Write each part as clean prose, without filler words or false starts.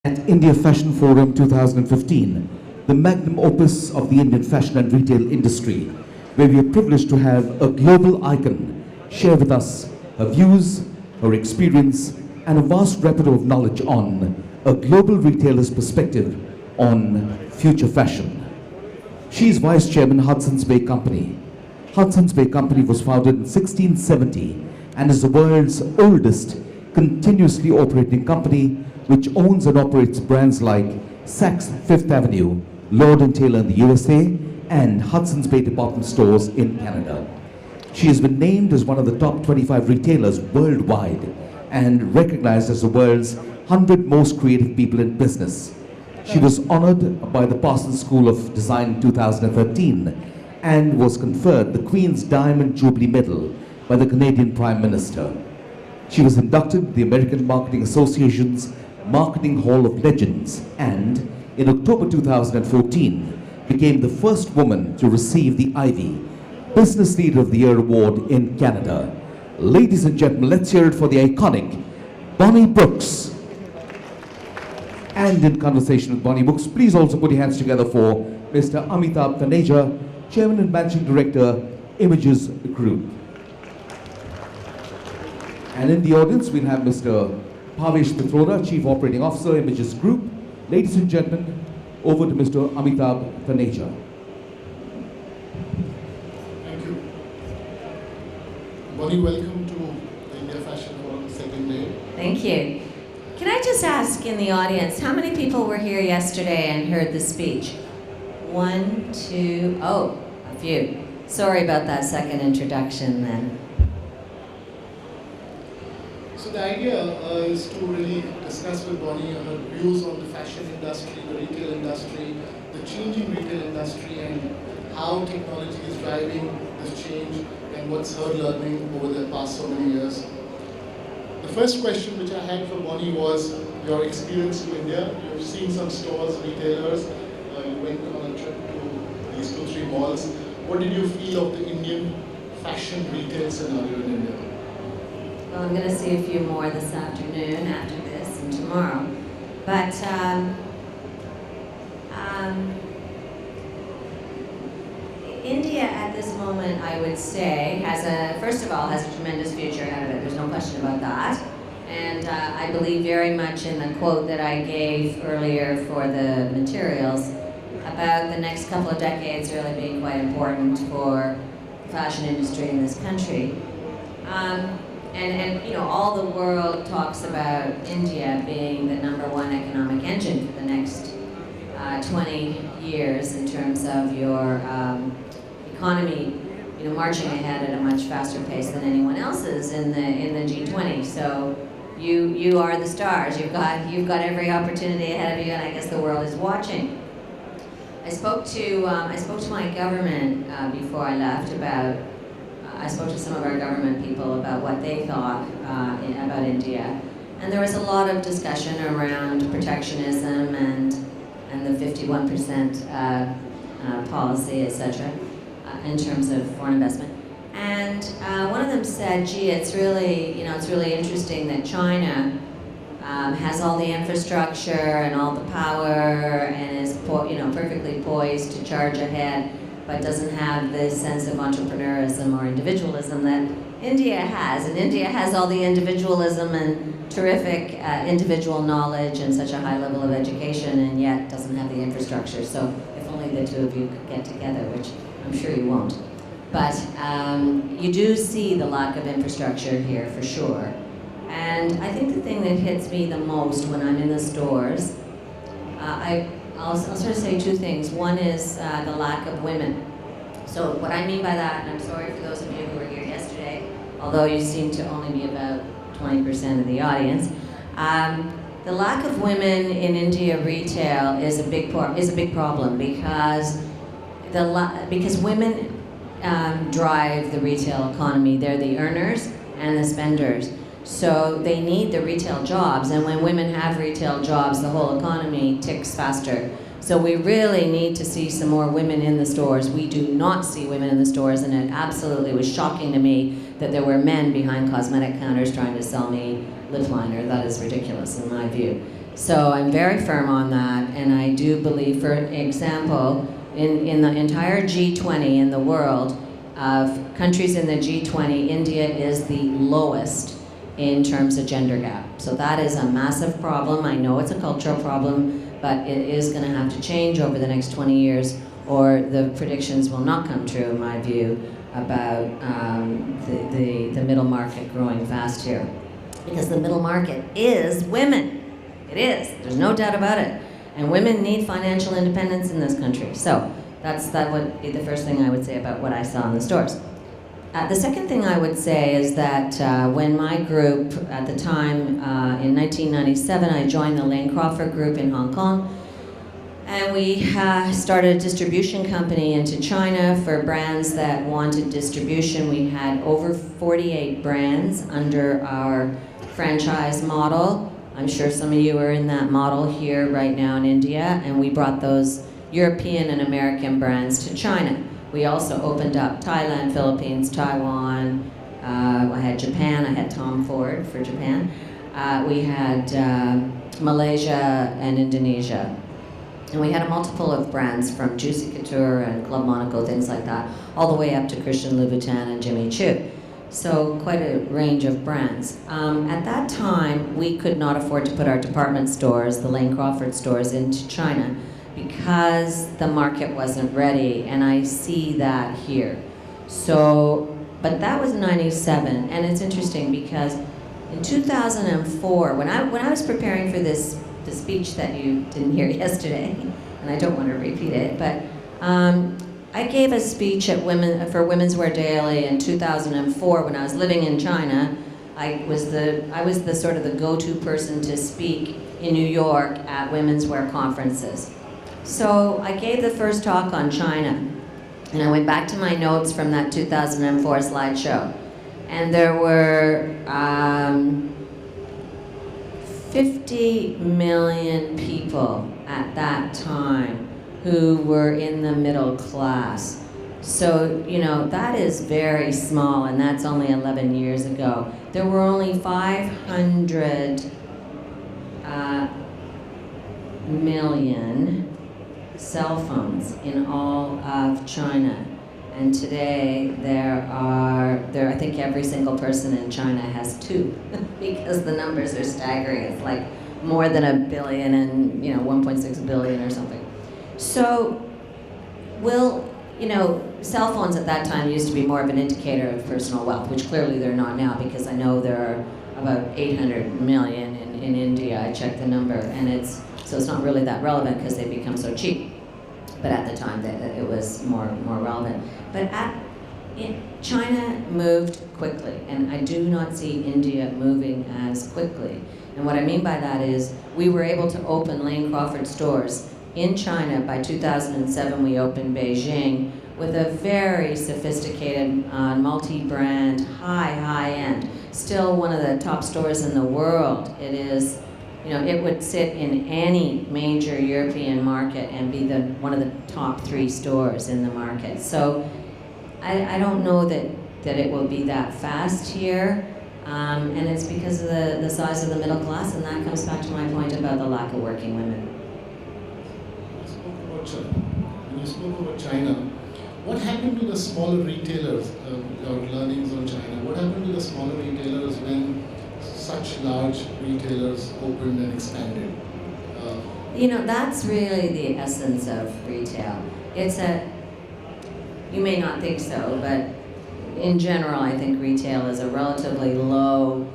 At India Fashion Forum 2015, the magnum opus of the Indian fashion and retail industry, where we are privileged to have a global icon share with us her views, her experience, and a vast repertoire of knowledge on a global retailer's perspective on future fashion. She is Vice Chairman, Hudson's Bay Company. Hudson's Bay Company was founded in 1670 and is the world's oldest continuously operating company, which owns and operates brands like Saks Fifth Avenue, Lord & Taylor in the USA, and Hudson's Bay department stores in Canada. She has been named as one of the top 25 retailers worldwide and recognized as the world's 100 most creative people in business. She was honored by the Parsons School of Design in 2013 and was conferred the Queen's Diamond Jubilee Medal by the Canadian Prime Minister. She was inducted to the American Marketing Association's Marketing Hall of Legends and, in October 2014, became the first woman to receive the Ivy Business Leader of the Year Award in Canada. Ladies and gentlemen, let's hear it for the iconic Bonnie Brooks. And in conversation with Bonnie Brooks, please also put your hands together for Mr. Amitabh Taneja, Chairman and Managing Director, Images Group. And in the audience, we'll have Mr. Bhavesh Pitroda, Chief Operating Officer, Images Group. Ladies and gentlemen, over to Mr. Amitabh Taneja. Thank you. Bonnie, welcome to the India Fashion Forum second day. Thank you. Can I just ask in the audience, how many people were here yesterday and heard the speech? One, two, oh, a few. Sorry about that second introduction then. So the idea is to really discuss with Bonnie her views on the fashion industry, the retail industry, the changing retail industry, and how technology is driving this change and what's her learning over the past so many years. The first question which I had for Bonnie was your experience to India. You've seen some stores, retailers, you went on a trip to these 2-3 malls. What did you feel of the Indian fashion retail scenario in India? Well, I'm going to see a few more this afternoon after this and tomorrow. But India at this moment, I would say, first of all, has a tremendous future ahead of it. There's no question about that. And I believe very much in the quote that I gave earlier for the materials about the next couple of decades really being quite important for the fashion industry in this country. And you know, all the world talks about India being the #1 economic engine for the next 20 years in terms of your economy, you know, marching ahead at a much faster pace than anyone else's in the G20. So you are the stars. You've got every opportunity ahead of you, and I guess the world is watching. I spoke to my government before I left about. I spoke to some of our government people about what they thought about India, and there was a lot of discussion around protectionism and the 51% policy, etc., in terms of foreign investment. And one of them said, "Gee, it's really interesting that China has all the infrastructure and all the power and is perfectly poised to charge ahead, but doesn't have this sense of entrepreneurism or individualism that India has. And India has all the individualism and terrific individual knowledge and such a high level of education, and yet doesn't have the infrastructure. So if only the two of you could get together, which I'm sure you won't. But you do see the lack of infrastructure here for sure. And I think the thing that hits me the most when I'm in the stores, I'll sort of say two things. One is the lack of women. So what I mean by that, and I'm sorry for those of you who were here yesterday, although you seem to only be about 20% of the audience, the lack of women in India retail is a big problem because women drive the retail economy. They're the earners and the spenders. So they need the retail jobs, and when women have retail jobs, the whole economy ticks faster. So we really need to see some more women in the stores. We do not see women in the stores, and it absolutely was shocking to me that there were men behind cosmetic counters trying to sell me lip liner. That is ridiculous in my view. So I'm very firm on that, and I do believe, for example, in the entire G20 in the world, of countries in the G20, India is the lowest in terms of gender gap. So that is a massive problem. I know it's a cultural problem, but it is going to have to change over the next 20 years, or the predictions will not come true, in my view, about the middle market growing fast here. Because the middle market is women. It is. There's no doubt about it. And women need financial independence in this country. So that would be the first thing I would say about what I saw in the stores. The second thing I would say is that when my group, at the time, in 1997, I joined the Lane Crawford group in Hong Kong, and we started a distribution company into China for brands that wanted distribution. We had over 48 brands under our franchise model. I'm sure some of you are in that model here right now in India, and we brought those European and American brands to China. We also opened up Thailand, Philippines, Taiwan. I had Japan. I had Tom Ford for Japan. We had Malaysia and Indonesia. And we had a multiple of brands from Juicy Couture and Club Monaco, things like that, all the way up to Christian Louboutin and Jimmy Choo. So quite a range of brands. At that time, we could not afford to put our department stores, the Lane Crawford stores, into China, because the market wasn't ready, and I see that here. So, but that was 97, and it's interesting because in 2004, when I was preparing for the speech that you didn't hear yesterday, and I don't want to repeat it, but I gave a speech at for Women's Wear Daily in 2004 when I was living in China. I was the sort of the go-to person to speak in New York at women's wear conferences. So I gave the first talk on China, and I went back to my notes from that 2004 slideshow, and there were 50 million people at that time who were in the middle class. So, you know, that is very small, and that's only 11 years ago. There were only 500 million cell phones in all of China. And today I think every single person in China has two because the numbers are staggering. It's like more than 1 billion and 1.6 billion or something. So cell phones at that time used to be more of an indicator of personal wealth, which clearly they're not now, because I know there are about 800 million in India. I checked the number, and so it's not really that relevant because they become so cheap. But at the time, it was more relevant. But China moved quickly, and I do not see India moving as quickly. And what I mean by that is we were able to open Lane Crawford stores in China. By 2007, we opened Beijing with a very sophisticated, multi-brand, high-end, still one of the top stores in the world. It is, it would sit in any major European market and be one of the top 3 stores in the market. So I don't know that it will be that fast here, and it's because of the size of the middle class, and that comes back to my point about the lack of working women. When you spoke about China, what happened to the smaller retailers, your learnings on China? What happened to the smaller retailers when such large retailers opened and expanded? That's really the essence of retail. You may not think so, but in general, I think retail is a relatively low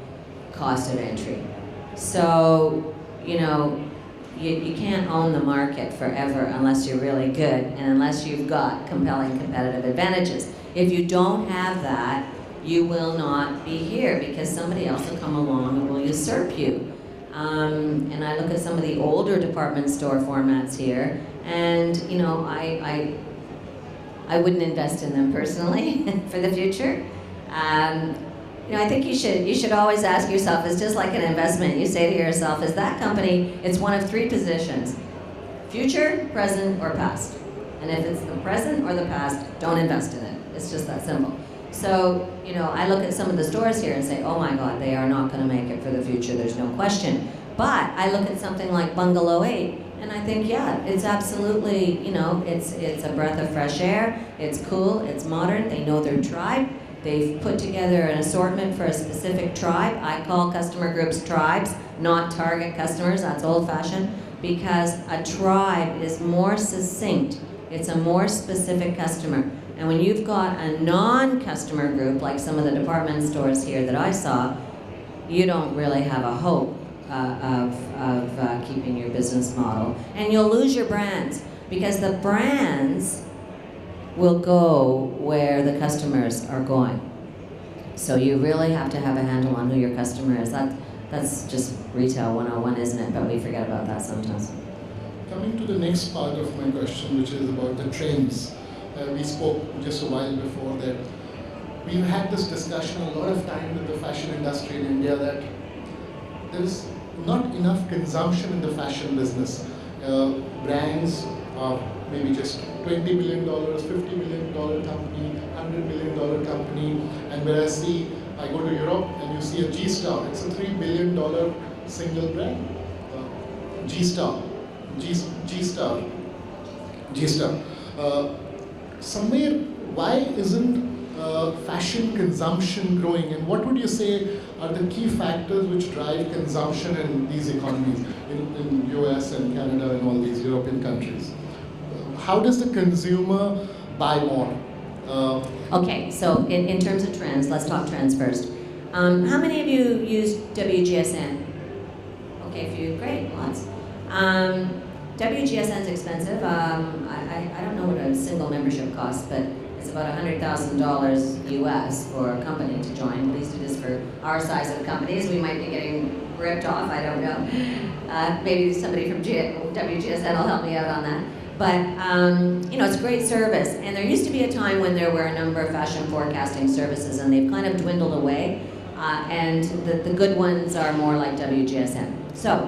cost of entry. So, you can't own the market forever unless you're really good and unless you've got compelling competitive advantages. If you don't have that, you will not be here because somebody else will come along and will usurp you. And I look at some of the older department store formats here, and I wouldn't invest in them personally for the future. I think you should always ask yourself, it's just like an investment. You say to yourself, is that company, it's one of 3 positions: future, present, or past. And if it's the present or the past, don't invest in it. It's just that simple. So, I look at some of the stores here and say, oh my God, they are not going to make it for the future, there's no question. But I look at something like Bungalow 8, and I think, yeah, it's absolutely, you know, it's a breath of fresh air, it's cool, it's modern, they know their tribe, they've put together an assortment for a specific tribe. I call customer groups tribes, not target customers, that's old-fashioned, because a tribe is more succinct, it's a more specific customer. And when you've got a non-customer group, like some of the department stores here that I saw, you don't really have a hope of keeping your business model. And you'll lose your brands, because the brands will go where the customers are going. So you really have to have a handle on who your customer is. That's just retail 101, isn't it? But we forget about that sometimes. Coming to the next part of my question, which is about the trends. We spoke just a while before that we've had this discussion a lot of time with the fashion industry in India that there is not enough consumption in the fashion business. Brands are maybe just $20 billion, $50 million company, $100 million company, and whereas I go to Europe and you see a G-Star, it's a $3 billion single brand. G-Star. Somewhere, why isn't fashion consumption growing, and what would you say are the key factors which drive consumption in these economies, in US and Canada and all these European countries? How does the consumer buy more? Okay, so in terms of trends, let's talk trends first. How many of you use WGSN? Okay, a few, great, lots. WGSN is expensive. I don't know what a single membership costs, but it's about $100,000 US for a company to join. At least it is for our size of companies. We might be getting ripped off, I don't know. Maybe somebody from WGSN will help me out on that. But, you know, it's a great service. And there used to be a time when there were a number of fashion forecasting services, and they've kind of dwindled away. And the good ones are more like WGSN. So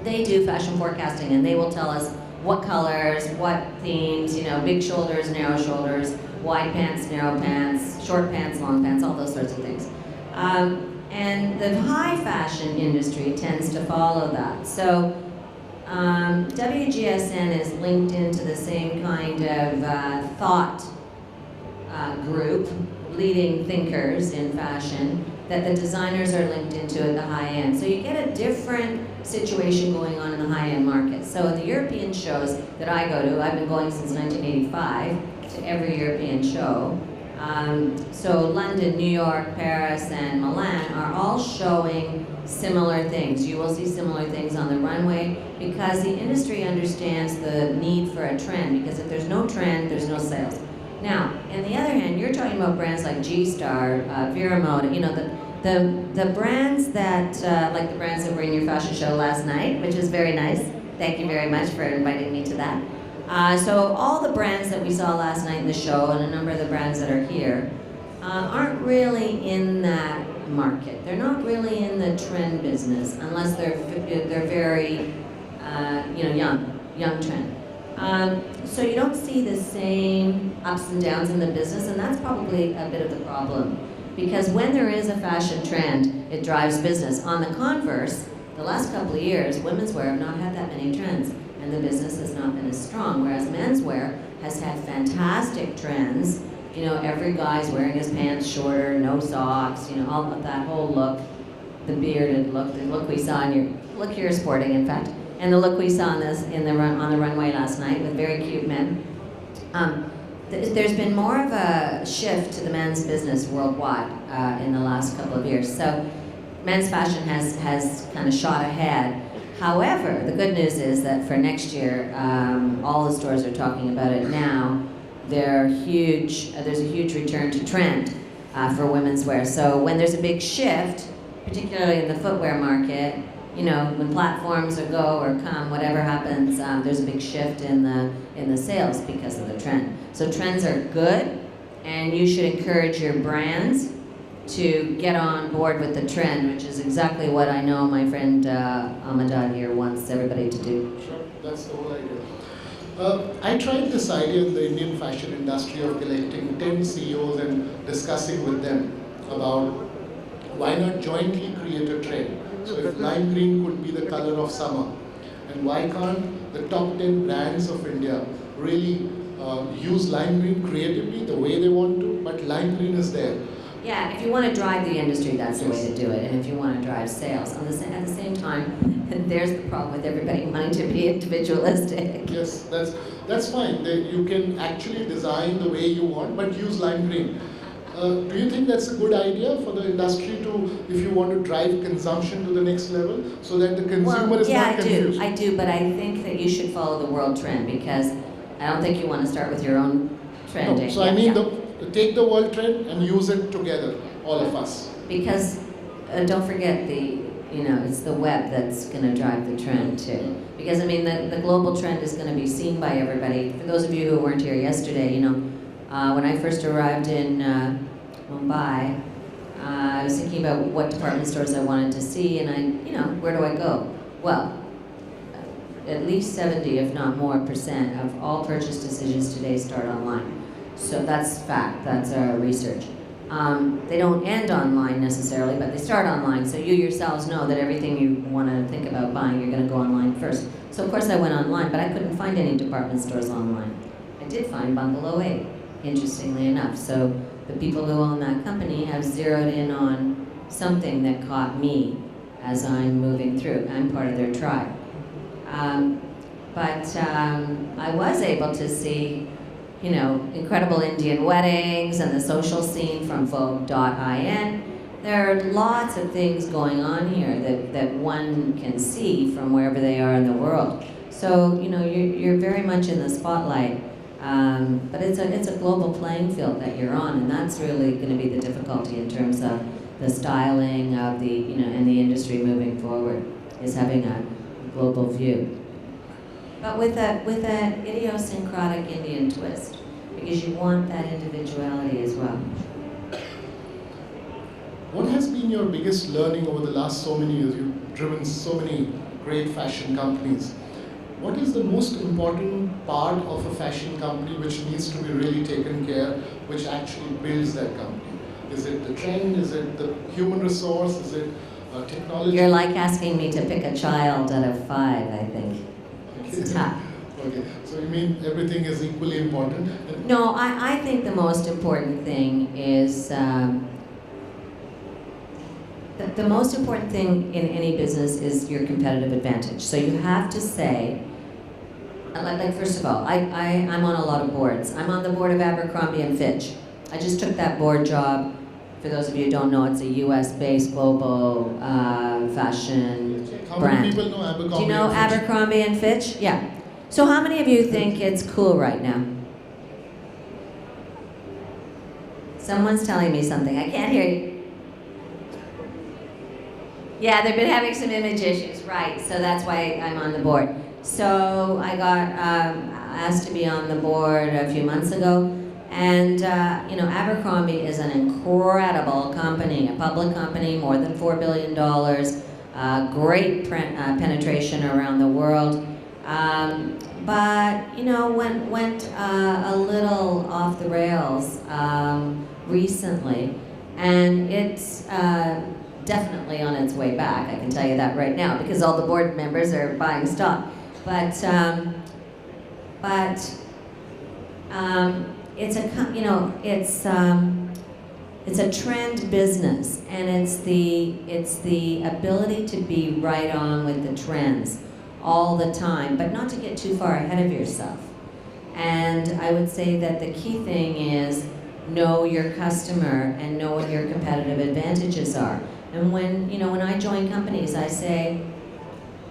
they do fashion forecasting, and they will tell us what colors, what themes, you know, big shoulders, narrow shoulders, wide pants, narrow pants, short pants, long pants, all those sorts of things. And the high fashion industry tends to follow that. So WGSN is linked into the same kind of thought group, leading thinkers in fashion, that the designers are linked into at the high end. So you get a different situation going on in the high-end market. So in the European shows that I go to, I've been going since 1985 to every European show. So London, New York, Paris, and Milan are all showing similar things. You will see similar things on the runway because the industry understands the need for a trend, because if there's no trend, there's no sales. Now, on the other hand, you're talking about brands like G-Star, Vera Moda, you know, the brands that, like the brands that were in your fashion show last night, which is very nice. Thank you very much for inviting me to that. So all the brands that we saw last night in the show, and a number of the brands that are here, aren't really in that market. They're not really in the trend business, unless they're very, you know, young trend. So you don't see the same ups and downs in the business, and that's probably a bit of the problem. Because when there is a fashion trend, it drives business. On the converse, the last couple of years, women's wear have not had that many trends, and the business has not been as strong, whereas menswear has had fantastic trends. You know, every guy's wearing his pants shorter, no socks, you know, all of that whole look, the bearded look, the look we saw in your, look you're sporting, in fact. And the look we saw on the runway last night with very cute men. There's been more of a shift to the men's business worldwide in the last couple of years. So men's fashion has kind of shot ahead. However, the good news is that for next year, all the stores are talking about it now. There's a huge return to trend for women's wear. So when there's a big shift, particularly in the footwear market, you know, when platforms go or come, whatever happens, there's a big shift in the sales because of the trend. So trends are good, and you should encourage your brands to get on board with the trend, which is exactly what I know my friend Amadad here wants everybody to do. Sure, that's the whole idea. I tried this idea in the Indian fashion industry of collecting 10 CEOs and discussing with them about why not jointly create a trend. So if lime green could be the color of summer, and why can't the top 10 brands of India really use lime green creatively the way they want to, but lime green is there. Yeah, if you want to drive the industry, that's the way to do it. And if you want to drive sales, at the same time, there's the problem with everybody wanting to be individualistic. Yes, that's fine. You can actually design the way you want, but use lime green. Do you think that's a good idea for the industry to, if you want to drive consumption to the next level, so that the consumer is not confused? I do, but I think that you should follow the world trend, because I don't think you want to start with your own trending. No, so take the world trend and use it together, all of us. Because don't forget it's the web that's going to drive the trend too. Because I mean, the global trend is going to be seen by everybody. For those of you who weren't here yesterday, when I first arrived in Mumbai, I was thinking about what department stores I wanted to see, and where do I go? Well, at least 70, if not more, % of all purchase decisions today start online. So that's fact, that's our research. They don't end online necessarily, but they start online. So you yourselves know that everything you want to think about buying, you're going to go online first. So of course I went online, but I couldn't find any department stores online. I did find Bungalow 8, interestingly enough. So the people who own that company have zeroed in on something that caught me as I'm moving through. I'm part of their tribe. But I was able to see incredible Indian weddings and the social scene from Vogue.in. There are lots of things going on here that one can see from wherever they are in the world. So, you're very much in the spotlight, but it's a global playing field that you're on, and that's really going to be the difficulty in terms of the styling of and the industry moving forward, is having a global view. But with an idiosyncratic Indian twist, because you want that individuality as well. What has been your biggest learning over the last so many years? You've driven so many great fashion companies. What is the most important part of a fashion company which needs to be really taken care, which actually builds that company? Is it the trend? Is it the human resource? Is it technology? You're like asking me to pick a child out of 5, I think. It's tough. Okay, so you mean everything is equally important? No, I think the most important thing is, the most important thing in any business is your competitive advantage. So you have to say, like first of all, I'm on a lot of boards. I'm on the board of Abercrombie & Fitch. I just took that board job. For those of you who don't know, it's a US-based global fashion How brand. many people know Abercrombie? Do you know Abercrombie & Fitch? Yeah. So how many of you think it's cool right now? Someone's telling me something. I can't hear you. Yeah, they've been having some image issues, right? So that's why I'm on the board. So I got asked to be on the board a few months ago. And, Abercrombie is an incredible company, a public company, more than $4 billion, great penetration around the world. But, went a little off the rails recently. And it's definitely on its way back, I can tell you that right now, because all the board members are buying stock. But it's a trend business, and it's the ability to be right on with the trends all the time, but not to get too far ahead of yourself. And I would say that the key thing is know your customer and know what your competitive advantages are. And when I join companies, I say,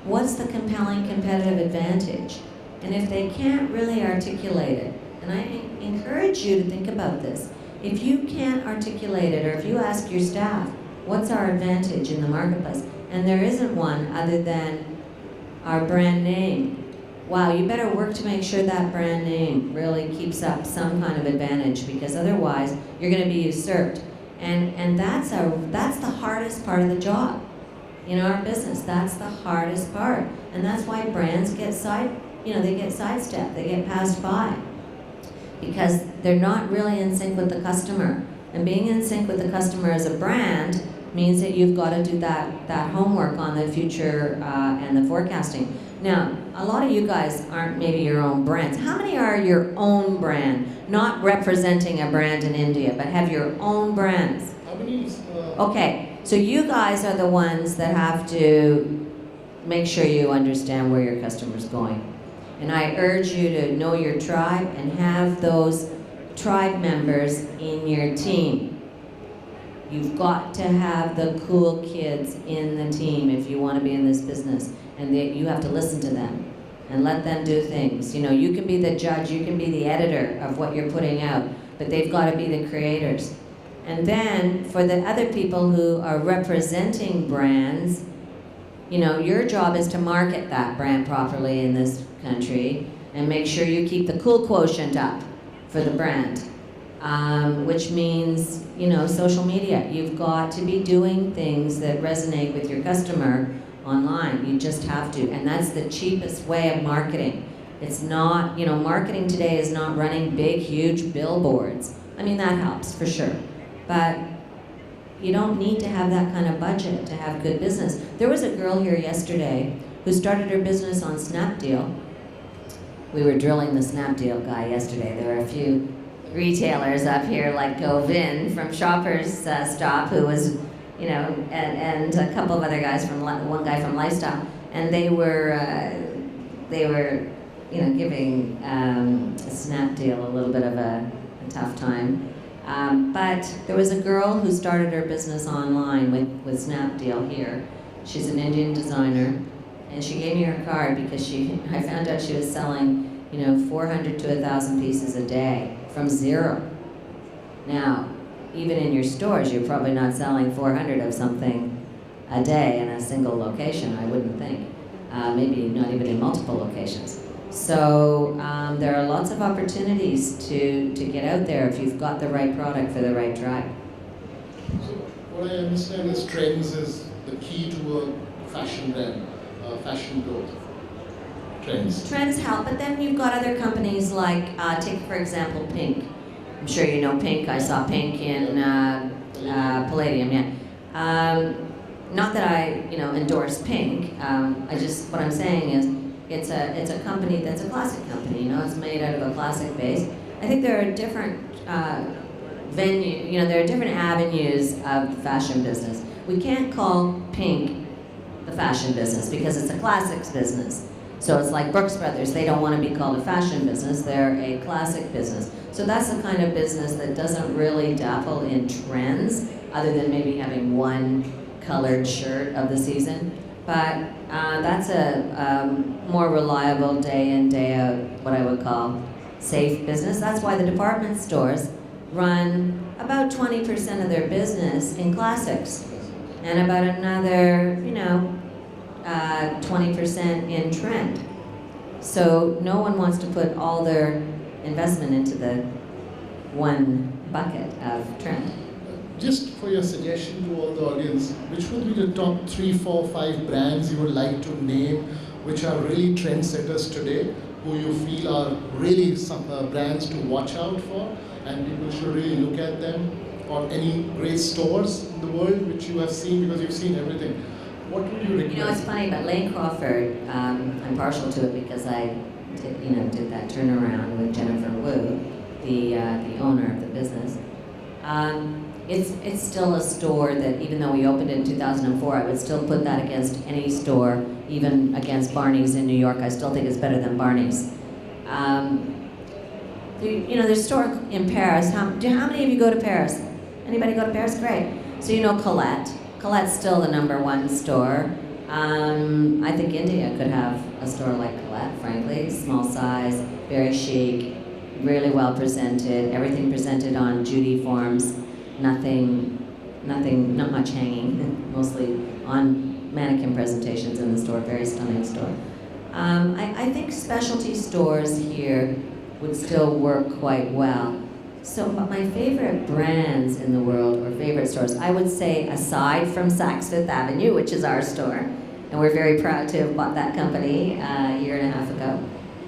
what's the compelling competitive advantage? And if they can't really articulate it, and I encourage you to think about this. If you can't articulate it, or if you ask your staff, what's our advantage in the marketplace? And there isn't one other than our brand name. Wow, you better work to make sure that brand name really keeps up some kind of advantage, because otherwise you're going to be usurped. And that's the hardest part of the job. In our business, that's the hardest part. And that's why brands get sidestepped, they get passed by. Because they're not really in sync with the customer. And being in sync with the customer as a brand means that you've got to do that homework on the future and the forecasting. Now, a lot of you guys aren't maybe your own brands. How many are your own brand? Not representing a brand in India, but have your own brands? How many? Okay, so you guys are the ones that have to make sure you understand where your customer's going. And I urge you to know your tribe and have those tribe members in your team. You've got to have the cool kids in the team if you want to be in this business. And you have to listen to them and let them do things. You know, you can be the judge, you can be the editor of what you're putting out, but they've got to be the creators. And then for the other people who are representing brands, you know, your job is to market that brand properly in this country and make sure you keep the cool quotient up for the brand, which means, you know, social media. You've got to be doing things that resonate with your customer online. You just have to, and that's the cheapest way of marketing. It's not, you know, marketing today is not running big, huge billboards. I mean, that helps for sure, but you don't need to have that kind of budget to have good business. There was a girl here yesterday who started her business on Snapdeal. We were drilling the Snapdeal guy yesterday. There were a few retailers up here like Govin from Shoppers Stop, who was, you know, and a couple of other guys from, one guy from Lifestyle, and they were, you know, giving Snapdeal a little bit of a tough time. But there was a girl who started her business online with Snapdeal here. She's an Indian designer, and she gave me her card because I found out she was selling, you know, 400 to 1,000 pieces a day from zero. Now, even in your stores, you're probably not selling 400 of something a day in a single location, I wouldn't think. Maybe not even in multiple locations. So there are lots of opportunities to get out there if you've got the right product for the right tribe. So what I understand is trends is the key to a fashion brand, fashion growth. Trends. Trends help, but then you've got other companies like, take for example, Pink. I'm sure you know Pink. I saw Pink in Palladium, yeah. Not that I, you know, endorse Pink. What I'm saying is, it's a company that's a classic company. You know, it's made out of a classic base. I think there are different there are different avenues of the fashion business. We can't call Pink the fashion business because it's a classics business. So it's like Brooks Brothers. They don't want to be called a fashion business. They're a classic business. So that's the kind of business that doesn't really dabble in trends, other than maybe having one colored shirt of the season. But that's a more reliable day in, day out, what I would call safe business. That's why the department stores run about 20% of their business in classics and about another, 20% in trend. So no one wants to put all their investment into the one bucket of trend. Just for your suggestion to all the audience, which would be the top 3, 4, 5 brands you would like to name, which are really trendsetters today, who you feel are really some brands to watch out for, and people should really look at them, or any great stores in the world which you have seen, because you've seen everything. What would you recommend? You know, it's funny, but Lane Crawford, I'm partial to it because I did that turnaround with Jennifer Wu, the owner of the business. It's still a store that, even though we opened it in 2004, I would still put that against any store, even against Barney's in New York. I still think it's better than Barney's. There's a store in Paris. How many of you go to Paris? Anybody go to Paris? Great. So you know Colette. Colette's still the #1 store. I think India could have a store like Colette, frankly. Small size, very chic, really well presented, everything presented on Judy forms, not much hanging, mostly on mannequin presentations in the store, very stunning store. I think specialty stores here would still work quite well. So my favorite brands in the world, or favorite stores, I would say, aside from Saks Fifth Avenue, which is our store, and we're very proud to have bought that company a year and a half ago,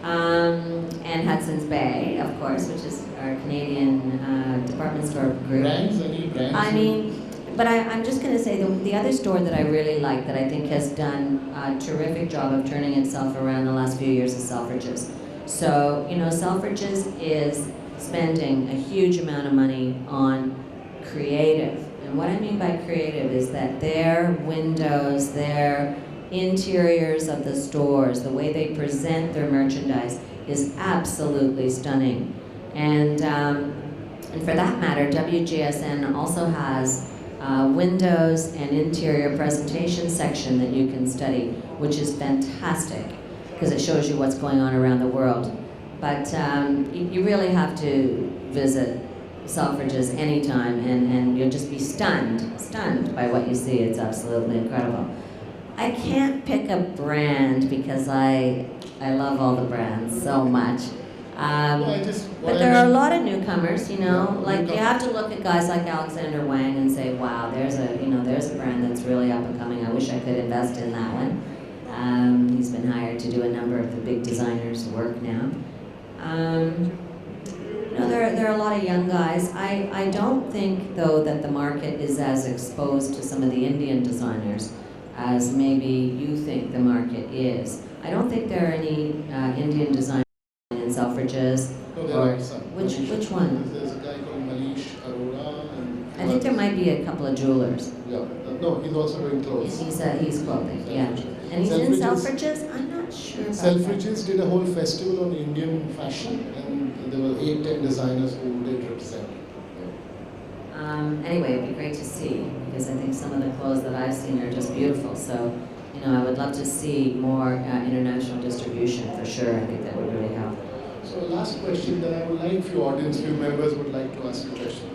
and Hudson's Bay, of course, which is our Canadian department store group. Brands, any brands? I mean, But I'm just going to say the other store that I really like, that I think has done a terrific job of turning itself around the last few years, is Selfridges. So, you know, Selfridges is spending a huge amount of money on creative. And what I mean by creative is that their windows, their interiors of the stores, the way they present their merchandise is absolutely stunning. And for that matter, WGSN also has windows and interior presentation section that you can study, which is fantastic because it shows you what's going on around the world. But you really have to visit Selfridges anytime, and you'll just be stunned by what you see. It's absolutely incredible. I can't pick a brand because I love all the brands so much. But there are a lot of newcomers, you know, like you have to look at guys like Alexander Wang and say, wow, there's a brand that's really up and coming. I wish I could invest in that one. He's been hired to do a number of the big designers' work now. You know, there are a lot of young guys. I don't think, though, that the market is as exposed to some of the Indian designers as maybe you think the market is. I don't think there are any Indian designers in Selfridges. No, there are some. Which one? There's a guy called Manish Arora. And I think there might be a couple of jewelers. Yeah. No, he's also doing clothes. He's clothing, yeah. And he's in Selfridges? I'm not sure about Selfridges did a whole festival on Indian fashion, and there were 8-10 designers who did represent. Anyway, it'd be great to see, because I think some of the clothes that I've seen are just beautiful. So, you know, I would love to see more international distribution for sure. I think that would really help. So last question that I would like few audience, few members would like to ask you a question.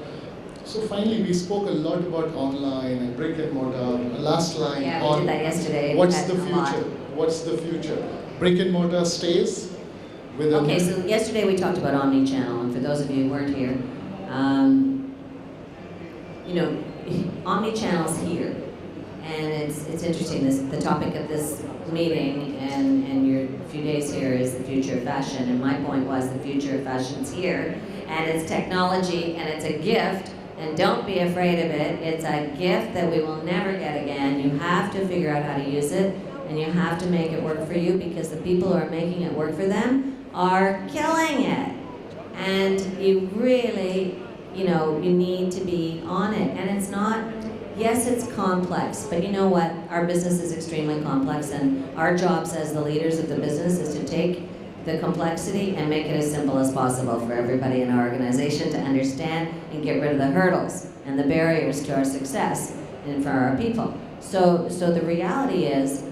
So finally, we spoke a lot about online and brick and mortar. Last line Yeah, on we did that yesterday. what's the future? What's the future? Brick and mortar stays with Okay, so yesterday we talked about omni-channel, and for those of you who weren't here, you know, omni-channel's here, and it's interesting. The topic of this meeting and your few days here is the future of fashion, and my point was the future of fashion's here, and it's technology, and it's a gift. And don't be afraid of it. It's a gift that we will never get again. You have to figure out how to use it, and you have to make it work for you, because the people who are making it work for them are killing it. And you really, you know, you need to be on it. And it's not, yes, it's complex, but you know what? Our business is extremely complex, and our jobs as the leaders of the business is to take the complexity and make it as simple as possible for everybody in our organization to understand and get rid of the hurdles and the barriers to our success and for our people. So the reality is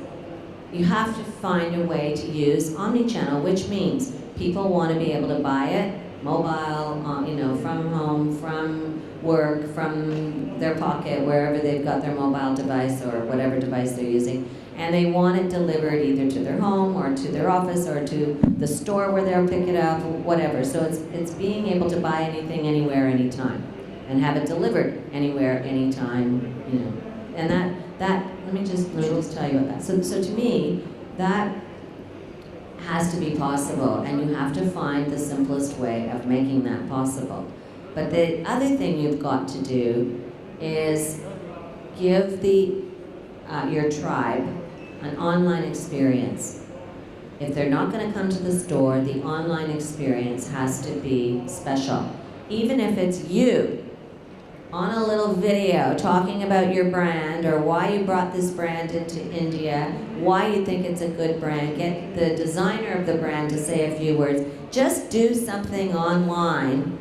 you have to find a way to use omni-channel, which means people want to be able to buy it mobile, you know, from home, from work, from their pocket, wherever they've got their mobile device or whatever device they're using. And they want it delivered either to their home or to their office or to the store where they'll pick it up, whatever. So it's being able to buy anything, anywhere, anytime, and have it delivered anywhere, anytime, you know. And that let me just tell you about that. So to me, that has to be possible, and you have to find the simplest way of making that possible. But the other thing you've got to do is give your tribe an online experience. If they're not going to come to the store, the online experience has to be special. Even if it's you on a little video talking about your brand or why you brought this brand into India, why you think it's a good brand, get the designer of the brand to say a few words. Just do something online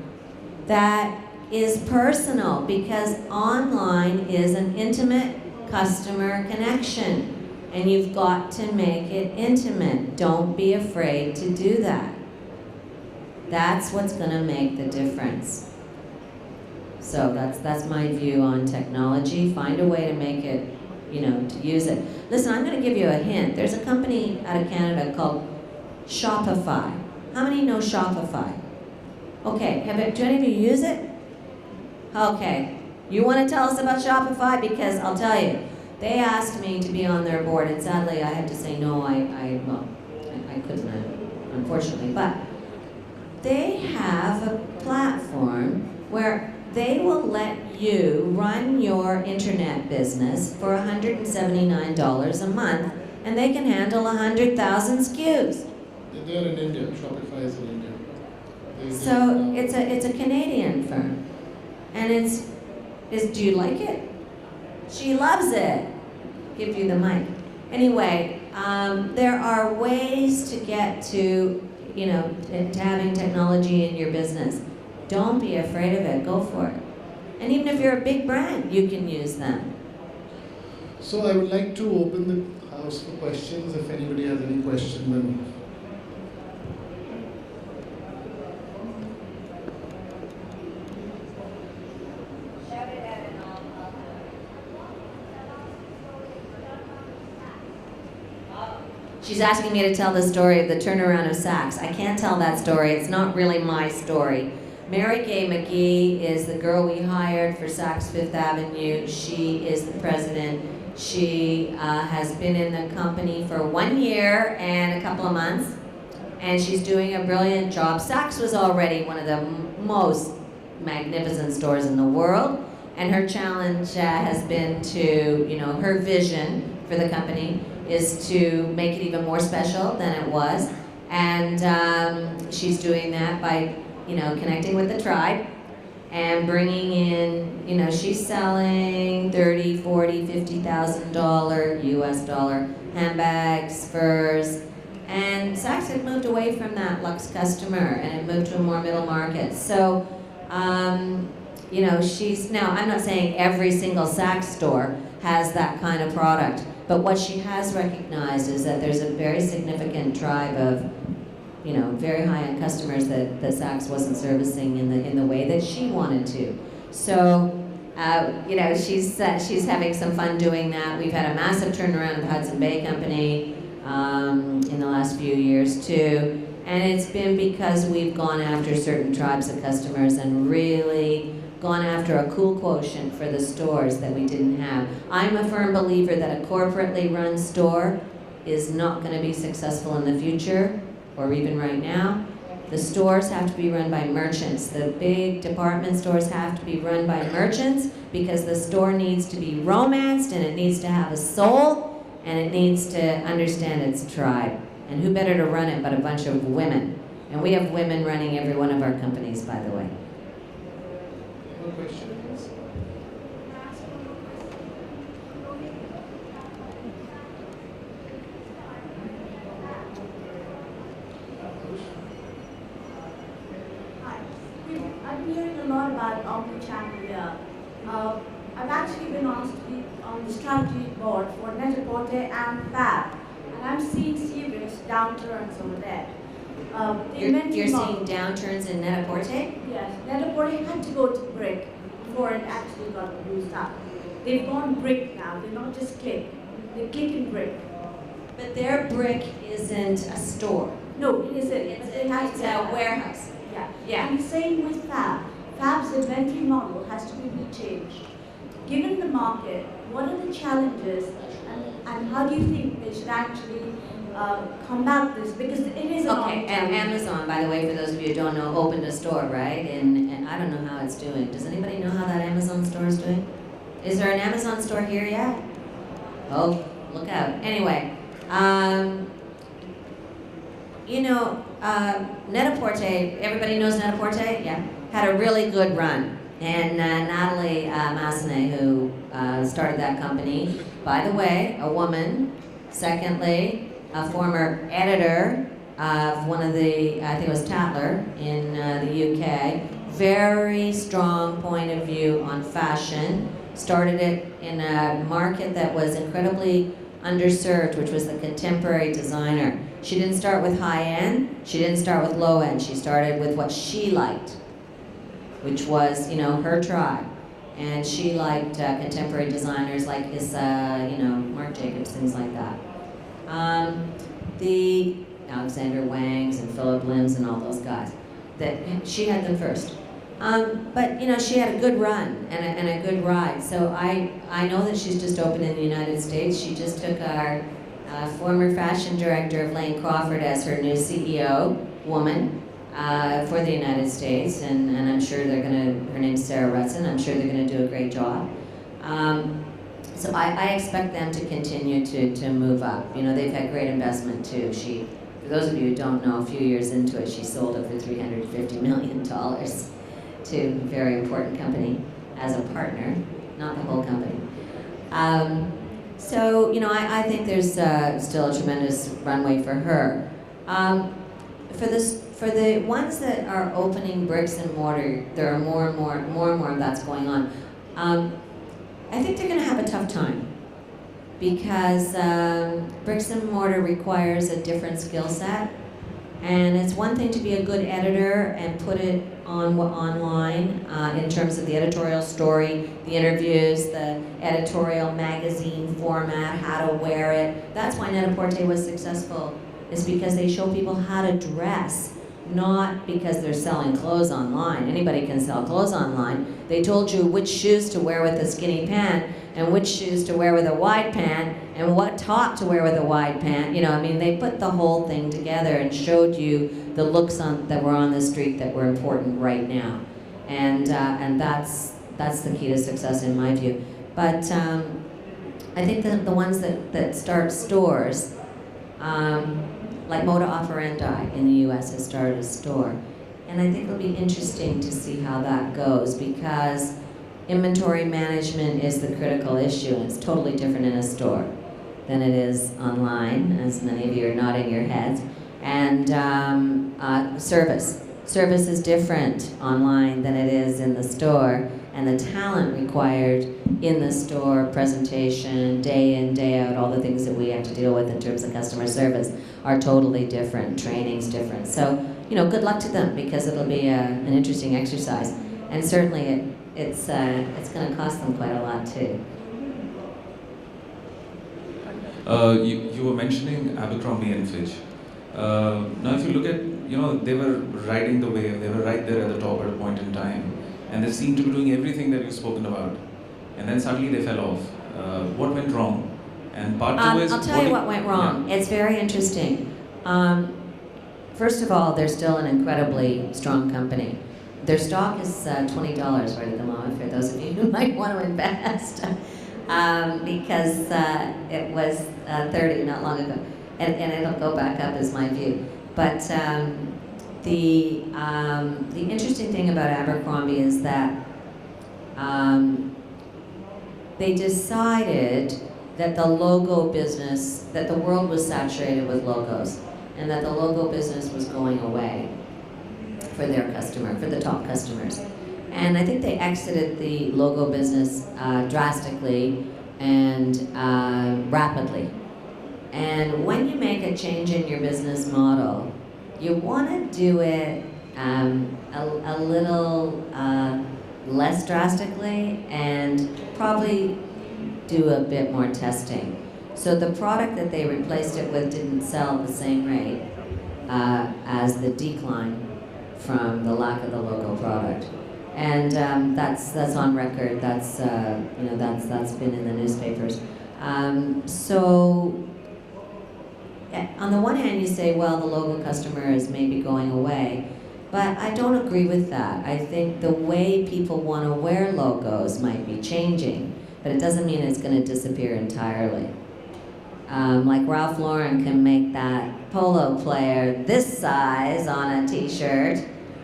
that is personal, because online is an intimate customer connection. And you've got to make it intimate. Don't be afraid to do that. That's what's going to make the difference. So that's my view on technology. Find a way to make it, you know, to use it. Listen, I'm going to give you a hint. There's a company out of Canada called Shopify. How many know Shopify? Okay, do any of you use it? Okay. You want to tell us about Shopify? Because I'll tell you, they asked me to be on their board, and sadly I had to say no. I couldn't, unfortunately. But they have a platform where they will let you run your internet business for $179 a month, and they can handle 100,000 SKUs. They're in India. Shopify is in India. So it's a Canadian firm, and do you like it? She loves it. Give you the mic. Anyway, there are ways to get to to having technology in your business. Don't be afraid of it. Go for it. And even if you're a big brand, you can use them. So I would like to open the house for questions. If anybody has any question, then. She's asking me to tell the story of the turnaround of Saks. I can't tell that story. It's not really my story. Mary Gay McGee is the girl we hired for Saks Fifth Avenue. She is the president. She has been in the company for 1 year and a couple of months, and she's doing a brilliant job. Saks was already one of the most magnificent stores in the world, and her challenge has been to, her vision for the company is to make it even more special than it was. And she's doing that by, connecting with the tribe and bringing in, she's selling $30,000, $40,000, $50,000 US dollar handbags, furs. And Saks had moved away from that luxe customer and it moved to a more middle market. So, now I'm not saying every single Saks store has that kind of product, but what she has recognized is that there's a very significant tribe of, very high-end customers that Saks wasn't servicing in the way that she wanted to. So, she's having some fun doing that. We've had a massive turnaround of the Hudson Bay Company in the last few years too, and it's been because we've gone after certain tribes of customers and really gone after a cool quotient for the stores that we didn't have. I'm a firm believer that a corporately run store is not going to be successful in the future, or even right now. The stores have to be run by merchants. The big department stores have to be run by merchants because the store needs to be romanced and it needs to have a soul and it needs to understand its tribe. And who better to run it but a bunch of women? And we have women running every one of our companies, by the way. More questions? Hi. I've been hearing a lot about omnichannel here. I've actually been on the strategy board for Net-a-Porter and Fab, and I'm seeing serious downturns over there. You're seeing downturns in Net-a-Porter? Yes, Net-a-Porter had to go to brick before it actually got used up. They've gone brick now. They're not just click. They click and brick. But their brick isn't a store. No, it isn't. It's a warehouse. Yeah. And the same with Fab. Fab's inventory model has to be changed. Given the market, what are the challenges, and how do you think they should actually combat this? Because it is a Okay, and Amazon, by the way, for those of you who don't know, opened a store, right? And I don't know how it's doing. Does anybody know how that Amazon store is doing? Is there an Amazon store here yet? Oh, look out. Anyway, Net-a-Porter, everybody knows Net-a-Porter? Yeah. Had a really good run. And Natalie Massenet, who started that company, by the way, a woman. Secondly, a former editor of one of the, I think it was Tatler in the UK. Very strong point of view on fashion. Started it in a market that was incredibly underserved, which was the contemporary designer. She didn't start with high end, she didn't start with low end, she started with what she liked, which was, her tribe. And she liked contemporary designers like Issa, Marc Jacobs, things like that. The Alexander Wangs and Philip Lims and all those guys. That she had them first. But she had a good run and a good ride. So I know that she's just opened in the United States. She just took our former fashion director of Lane Crawford as her new CEO, woman. for the United States, and I'm sure they're going to, her name's Sarah Rutson, I'm sure they're going to do a great job. So I expect them to continue to move up. You know, they've had great investment too. For those of you who don't know, a few years into it, she sold it for $350 million to a very important company as a partner, not the whole company. So, you know, I think there's still a tremendous runway for her. For the ones that are opening bricks and mortar, there are more and more of that's going on. I think they're going to have a tough time because bricks and mortar requires a different skill set. And it's one thing to be a good editor and put it online in terms of the editorial story, the interviews, the editorial magazine format, how to wear it. That's why Net-a-Porter was successful, is because they show people how to dress, not because they're selling clothes online. Anybody can sell clothes online. They told you which shoes to wear with a skinny pant and which shoes to wear with a wide pant and what top to wear with a wide pant. You know, I mean, they put the whole thing together and showed you the looks that were on the street that were important right now. And that's the key to success in my view. But I think that the ones that start stores, like Moda Operandi in the US has started a store. And I think it'll be interesting to see how that goes because inventory management is the critical issue, and it's totally different in a store than it is online, as many of you are nodding your heads. And service. Service is different online than it is in the store, and the talent required in the store, presentation, day in, day out, all the things that we have to deal with in terms of customer service are totally different, training's different. So, you know, good luck to them because it'll be an interesting exercise. And certainly it's going to cost them quite a lot too. You were mentioning Abercrombie and Fitch. Now if you look at, you know, they were riding the wave, they were right there at the top at a point in time, and they seemed to be doing everything that you've spoken about. And then suddenly they fell off. What went wrong? And part two is... I'll tell you what went wrong. Yeah. It's very interesting. First of all, they're still an incredibly strong company. Their stock is $20 right at the moment for those of you who might want to invest. Because it was 30 not long ago. And it'll go back up is my view. But the interesting thing about Abercrombie is that they decided that the logo business, that the world was saturated with logos, and that the logo business was going away for their customer, for the top customers. And I think they exited the logo business drastically and rapidly. And when you make a change in your business model, you want to do it a little less drastically and probably do a bit more testing. So the product that they replaced it with didn't sell at the same rate as the decline from the lack of the logo product. And that's on record. That's you know, that's been in the newspapers. So on the one hand, you say, well, the logo customer is maybe going away, but I don't agree with that. I think the way people want to wear logos might be changing, but it doesn't mean it's going to disappear entirely. Like Ralph Lauren can make that polo player this size on a t-shirt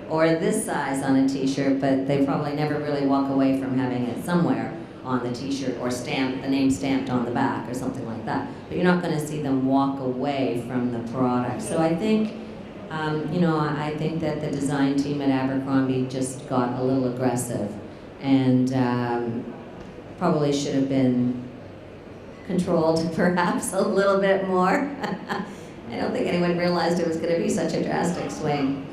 or this size on a t-shirt, but they probably never really walk away from having it somewhere on the t-shirt or the name stamped on the back or something like that. But you're not going to see them walk away from the product. So I think, you know, I think that the design team at Abercrombie just got a little aggressive and probably should have been controlled perhaps a little bit more. I don't think anyone realized it was going to be such a drastic swing.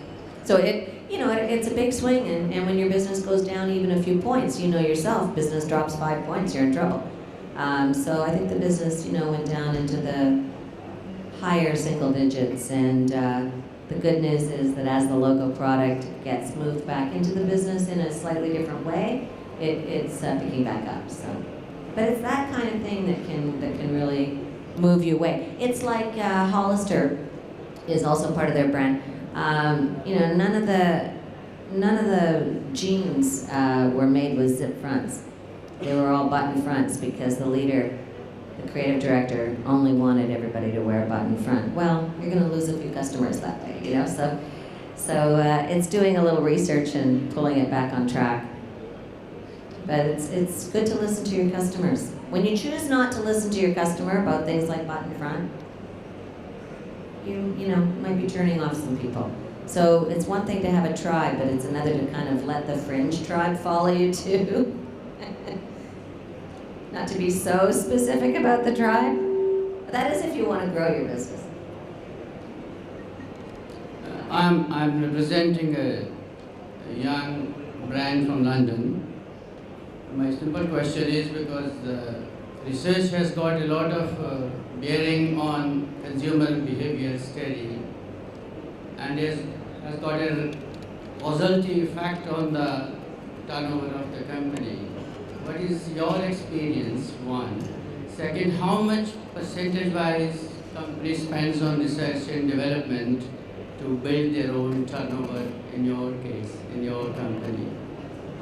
So it's a big swing, and when your business goes down even a few points, you know yourself, business drops 5 points, you're in trouble. So I think the business, you know, went down into the higher single digits, and the good news is that as the logo product gets moved back into the business in a slightly different way, it's picking back up. So, but it's that kind of thing that can really move you away. It's like Hollister is also part of their brand. None of the jeans were made with zip fronts. They were all button fronts because the leader, the creative director, only wanted everybody to wear a button front. Well, you're going to lose a few customers that way, So it's doing a little research and pulling it back on track. But it's good to listen to your customers. When you choose not to listen to your customer about things like button front, you might be turning off some people. So it's one thing to have a tribe, but it's another to kind of let the fringe tribe follow you too. Not to be so specific about the tribe. But that is if you want to grow your business. I'm representing a young brand from London. My simple question is because research has got a lot of bearing on consumer behavior study and has got a causality effect on the turnover of the company. What is your experience, one? Second, how much percentage-wise company spends on research and development to build their own turnover in your case, in your company?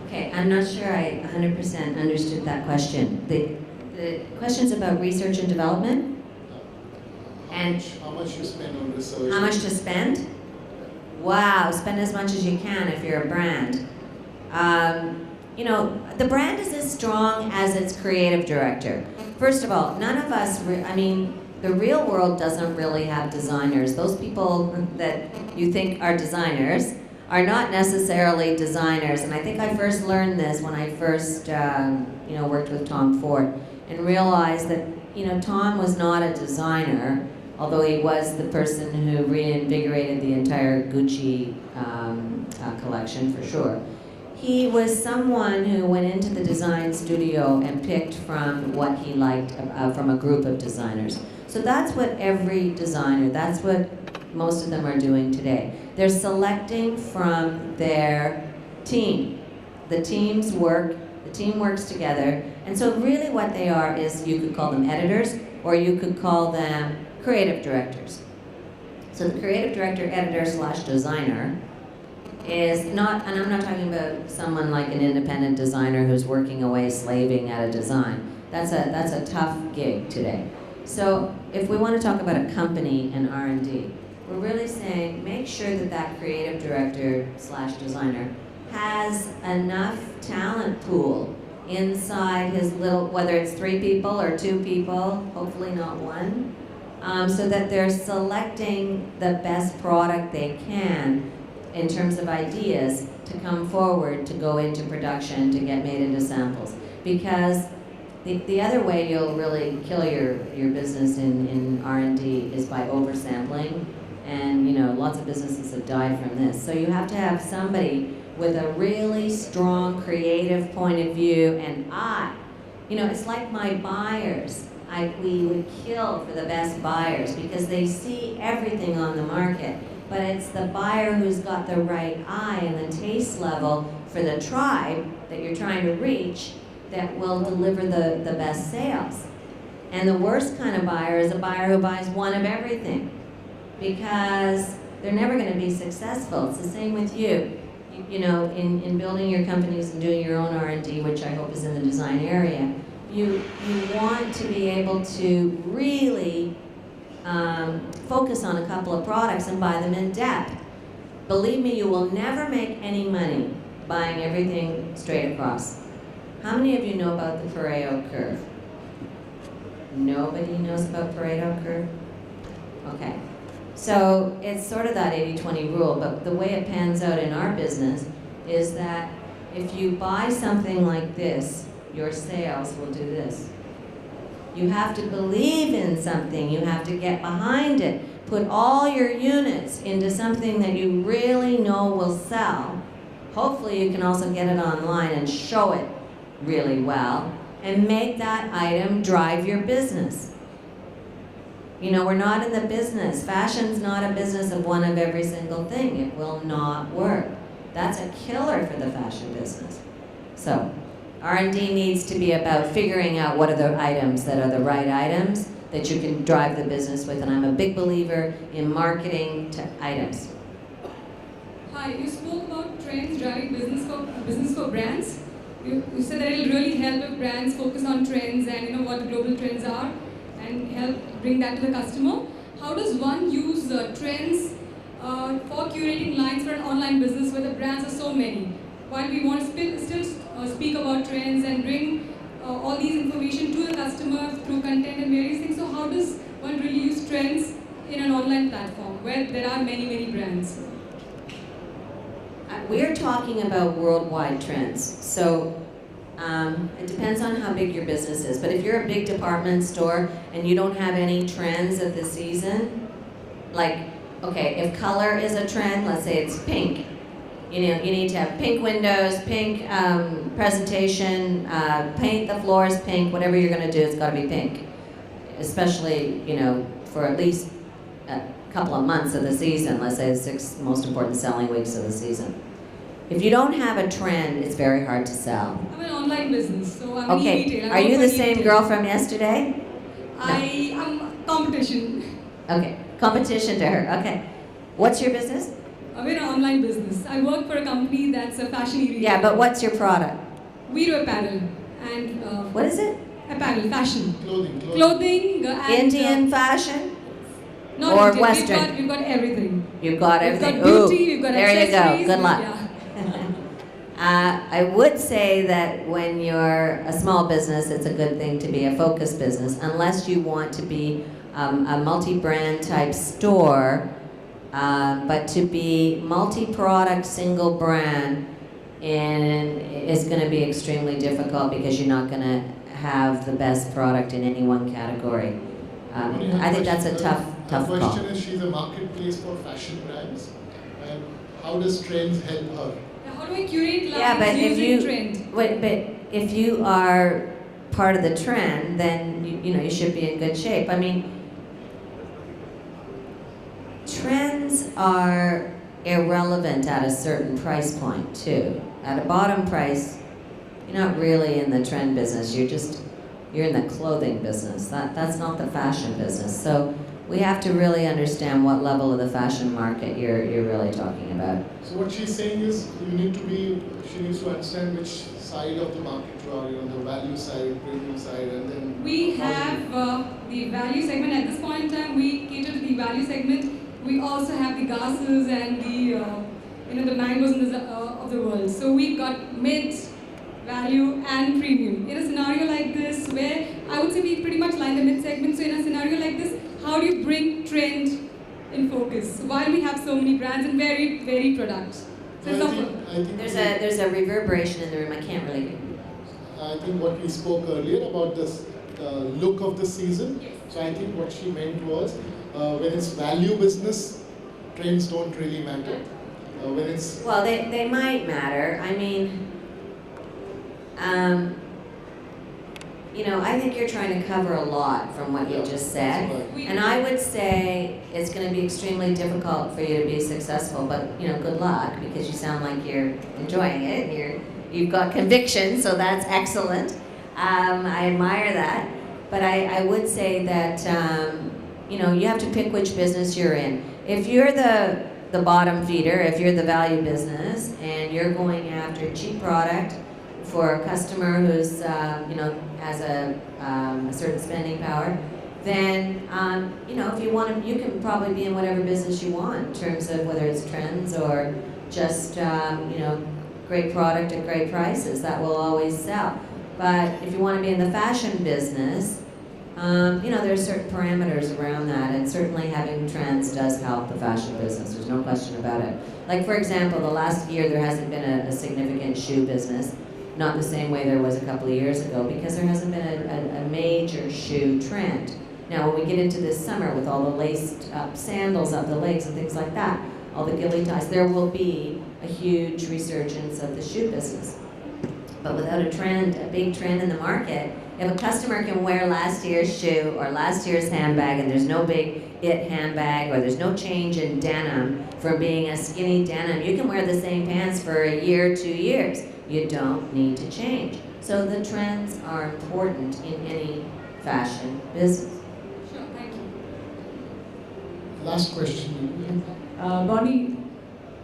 Okay, I'm not sure I 100% understood that question. The question's about research and development? And How much you spend on research? how much to spend? Wow, spend as much as you can if you're a brand. The brand is as strong as its creative director. First of all, none of us, the real world doesn't really have designers. Those people that you think are designers are not necessarily designers. And I think I first learned this when I first, worked with Tom Ford and realized that, Tom was not a designer, although he was the person who reinvigorated the entire Gucci collection for sure. He was someone who went into the design studio and picked from what he liked from a group of designers. So that's what every designer, that's what most of them are doing today. They're selecting from their team. The team works together. And so really what they are is, you could call them editors, or you could call them creative directors. So the creative director, editor / designer is not, and I'm not talking about someone like an independent designer who's working away slaving at a design. That's a tough gig today. So if we want to talk about a company and R&D, we're really saying make sure that creative director / designer has enough talent pool inside his little, whether it's 3 people or 2 people, hopefully not 1, so that they're selecting the best product they can in terms of ideas to come forward, to go into production, to get made into samples. Because the other way you'll really kill your business in R&D is by oversampling, and lots of businesses have died from this. So you have to have somebody with a really strong creative point of view and eye. It's like my buyers. We would kill for the best buyers because they see everything on the market. But it's the buyer who's got the right eye and the taste level for the tribe that you're trying to reach that will deliver the best sales. And the worst kind of buyer is a buyer who buys one of everything, because they're never going to be successful. It's the same with you. In building your companies and doing your own R&D, which I hope is in the design area, you want to be able to really focus on a couple of products and buy them in depth. Believe me, you will never make any money buying everything straight across. How many of you know about the Pareto curve? Nobody knows about Pareto curve? Okay. So it's sort of that 80-20 rule, but the way it pans out in our business is that if you buy something like this, your sales will do this. You have to believe in something. You have to get behind it. Put all your units into something that you really know will sell. Hopefully you can also get it online and show it really well and make that item drive your business. We're not in the business. Fashion's not a business of one of every single thing. It will not work. That's a killer for the fashion business. So R&D needs to be about figuring out what are the items that are the right items that you can drive the business with. And I'm a big believer in marketing to items. Hi, you spoke about trends driving business for brands. You said that it'll really help if brands focus on trends and what the global trends are and help bring that to the customer. How does one use trends for curating lines for an online business where the brands are so many? While we want to still speak about trends and bring all these information to the customer through content and various things, so how does one really use trends in an online platform where there are many, many brands? We're talking about worldwide trends. So it depends on how big your business is. But if you're a big department store and you don't have any trends of the season, like, okay, if color is a trend, let's say it's pink. You need to have pink windows, pink presentation, paint the floors pink, whatever you're going to do, it's got to be pink. Especially, for at least a couple of months of the season, let's say the 6 most important selling weeks of the season. If you don't have a trend, it's very hard to sell. I'm an online business, so I'm Okay, e-retail. are you the same girl from yesterday? I am competition. Okay, competition to her, okay. What's your business? We're an online business. I work for a company that's a fashion e-retail. Yeah, but what's your product? We do apparel and What is it? apparel, fashion. Clothing. Clothing and Indian fashion? not or Indian. Western? We've got everything. You've got We've everything. got beauty, Ooh, we've got there you go, accessories. good luck. Yeah. I would say that when you're a small business, it's a good thing to be a focused business, unless you want to be a multi-brand type store, but to be multi-product, single brand, and is going to be extremely difficult because you're not going to have the best product in any one category. I think that's a tough The call. question is, she's a marketplace for fashion brands, and how does trends help her? How do I curate lines Yeah, but if using trend? but if you are part of the trend, then you should be in good shape. I mean, trends are irrelevant at a certain price point too. At a bottom price, you're not really in the trend business. You're in the clothing business. That's not the fashion business. So we have to really understand what level of the fashion market you're really talking about. So what she's saying is, she needs to understand which side of the market you are, the value side, premium side, and then... We have the value segment. At this point in time, we cater to the value segment. We also have the gases and the mangoes of the world. So we've got mid, value, and premium. In a scenario like this, where I would say we pretty much line the mid segment. So in a scenario like this, how do you bring trend in focus while we have so many brands and very varied products? So I think There's a reverberation in the room. I can't really. I think what we spoke earlier about this look of the season. So I think what she meant was, when it's value business, trends don't really matter. When it's Well, they might matter. I mean, I think you're trying to cover a lot from what you just said. And I would say it's going to be extremely difficult for you to be successful, but good luck, because you sound like you're enjoying it and you've got conviction, so that's excellent. I admire that. But I would say that you have to pick which business you're in. If you're the bottom feeder, if you're the value business and you're going after cheap product for a customer who's has a certain spending power, then if you want to, you can probably be in whatever business you want in terms of whether it's trends or just great product at great prices. That will always sell. But if you want to be in the fashion business, there are certain parameters around that, and certainly having trends does help the fashion business. There's no question about it. Like, for example, the last year there hasn't been a significant shoe business, not the same way there was a couple of years ago, because there hasn't been a major shoe trend. Now, when we get into this summer with all the laced up sandals up the legs and things like that, all the ghillie ties, there will be a huge resurgence of the shoe business. But without a trend, a big trend in the market, if a customer can wear last year's shoe or last year's handbag and there's no big it handbag or there's no change in denim from being a skinny denim, you can wear the same pants for a year, 2 years. You don't need to change. So the trends are important in any fashion business. Sure, thank you. last question. Bonnie,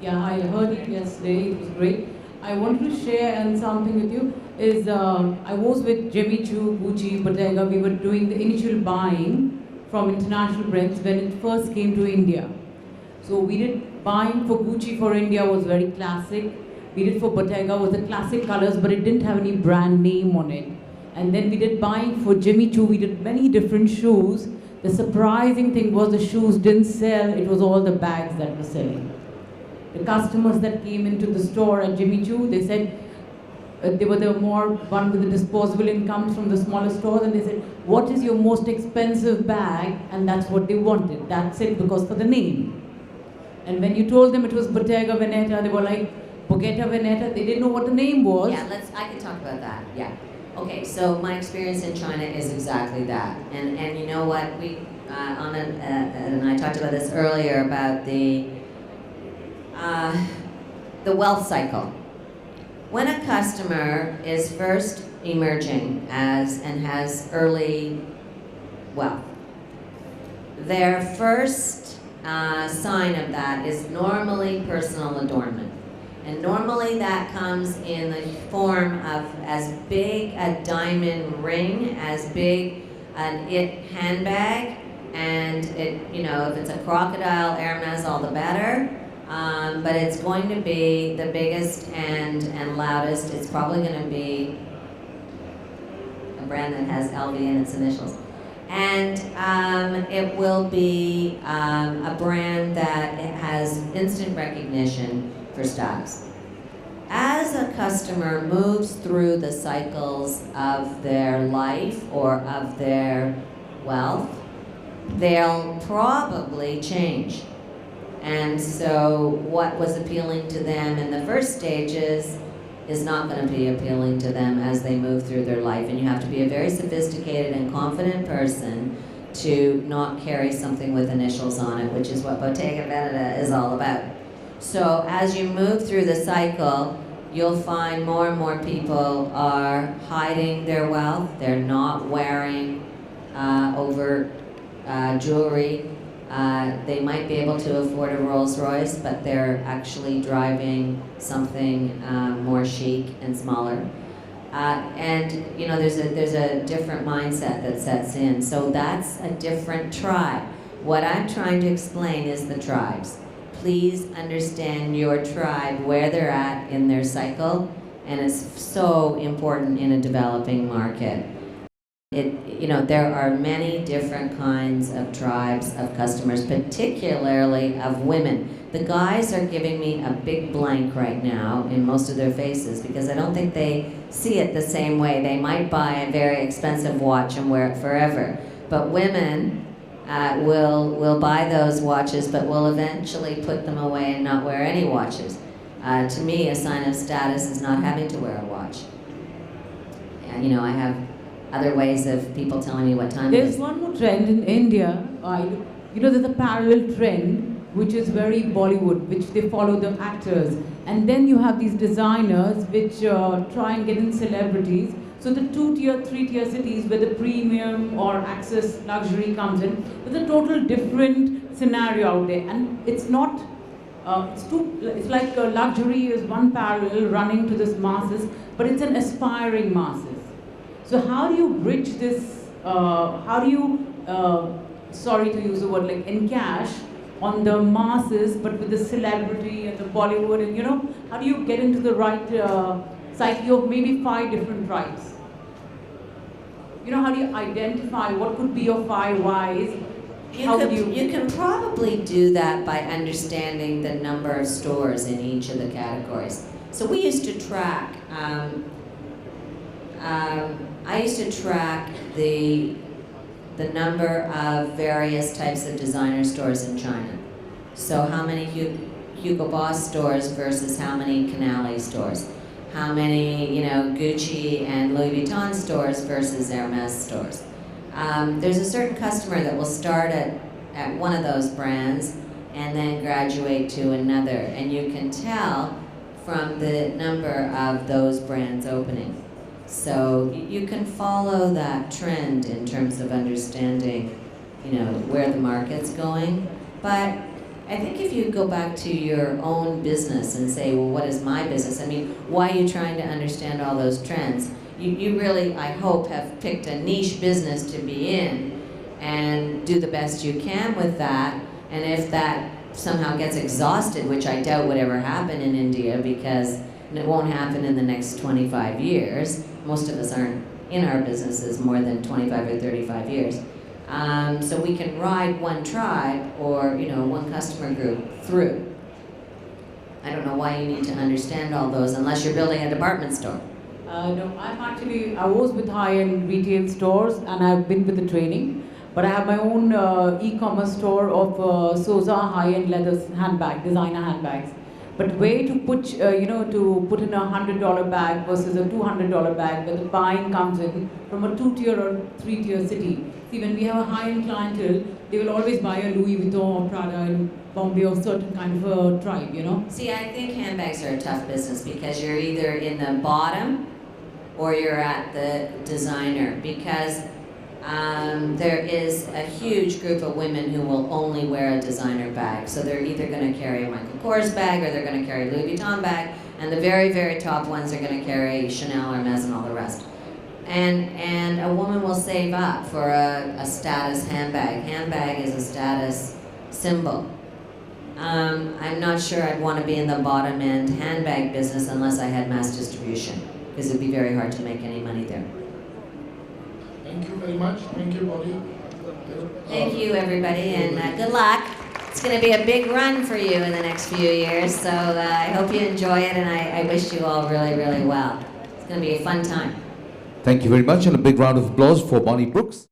Yeah, I heard it yesterday. It was great. I wanted to share and something with you. Is I was with Jimmy Choo, Gucci, Bottega. We were doing the initial buying from international brands when it first came to India. So we did buying for Gucci for India was very classic. We did for Bottega was the classic colors, but it didn't have any brand name on it. And then we did buying for Jimmy Choo. We did many different shoes. The surprising thing was the shoes didn't sell. It was all the bags that were selling. The customers that came into the store at Jimmy Choo, they said they were the more one with the disposable incomes from the smaller stores, and they said, "What is your most expensive bag?" And that's what they wanted. That's it, because for the name. And when you told them it was Bottega Veneta, they were like, Bottega Veneta. They didn't know what the name was. Yeah, I can talk about that. Yeah. Okay, so my experience in China is exactly that. And you know what? We and I talked about this earlier about the wealth cycle. When a customer is first emerging and has early wealth, their first sign of that is normally personal adornment. And normally that comes in the form of as big a diamond ring, as big an handbag, and if it's a crocodile Hermes, all the better. But it's going to be the biggest and loudest. It's probably going to be a brand that has LV in its initials. And it will be a brand that has instant recognition for styles. As a customer moves through the cycles of their life or of their wealth, they'll probably change. And so what was appealing to them in the first stages is not going to be appealing to them as they move through their life. And you have to be a very sophisticated and confident person to not carry something with initials on it, which is what Bottega Veneta is all about. So as you move through the cycle, you'll find more and more people are hiding their wealth. They're not wearing overt jewelry. They might be able to afford a Rolls Royce, but they're actually driving something more chic and smaller. And there's a different mindset that sets in. So that's a different tribe. What I'm trying to explain is the tribes. Please understand your tribe, where they're at in their cycle, and it's so important in a developing market. There are many different kinds of tribes of customers, particularly of women. The guys are giving me a big blank right now in most of their faces because I don't think they see it the same way. They might buy a very expensive watch and wear it forever, but women will buy those watches, but will eventually put them away and not wear any watches. To me, a sign of status is not having to wear a watch. And I have other ways of people telling me what time it is. There's one more trend in India. There's a parallel trend which is very Bollywood, which they follow the actors. And then you have these designers which try and get in celebrities. So the 2-tier, 3-tier cities where the premium or access luxury comes in, there's a total different scenario out there. And it's not, it's like luxury is one parallel running to this masses, but it's an aspiring masses. So how do you bridge this, how do you, sorry to use the word, like encash on the masses, but with the celebrity and the Bollywood, and how do you get into the right psyche of maybe 5 different tribes? How do you identify what could be your 5 whys? You can probably do that by understanding the number of stores in each of the categories. So we used to track, I used to track the number of various types of designer stores in China. So how many Hugo Boss stores versus how many Canali stores. How many, Gucci and Louis Vuitton stores versus Hermes stores. There's a certain customer that will start at one of those brands and then graduate to another. And you can tell from the number of those brands opening. So you can follow that trend in terms of understanding, where the market's going. But I think if you go back to your own business and say, well, what is my business? I mean, why are you trying to understand all those trends? You really, I hope, have picked a niche business to be in and do the best you can with that. And if that somehow gets exhausted, which I doubt would ever happen in India because it won't happen in the next 25 years. Most of us aren't in our businesses more than 25 or 35 years. So we can ride one tribe or one customer group through. I don't know why you need to understand all those unless you're building a department store. No, I was with high-end retail stores and I've been with the training, but I have my own e-commerce store of Sosa high-end leather handbag, designer handbags. But way to put, to put in a $100 bag versus a $200 bag, where the buying comes in from a 2-tier or 3-tier city. See, when we have a high-end clientele, they will always buy a Louis Vuitton or Prada in Bombay or certain kind of a tribe, See, I think handbags are a tough business because you're either in the bottom or you're at the designer, because there is a huge group of women who will only wear a designer bag. So they're either going to carry a Michael Kors bag or they're going to carry a Louis Vuitton bag, and the very, very top ones are going to carry Chanel, Hermes, and all the rest. And a woman will save up for a status handbag. Handbag is a status symbol. I'm not sure I'd want to be in the bottom end handbag business unless I had mass distribution, because it'd be very hard to make any money there. Thank you very much. Thank you, Bonnie. Thank you, everybody, and good luck. It's going to be a big run for you in the next few years, so I hope you enjoy it, and I wish you all really, really well. It's going to be a fun time. Thank you very much, and a big round of applause for Bonnie Brooks.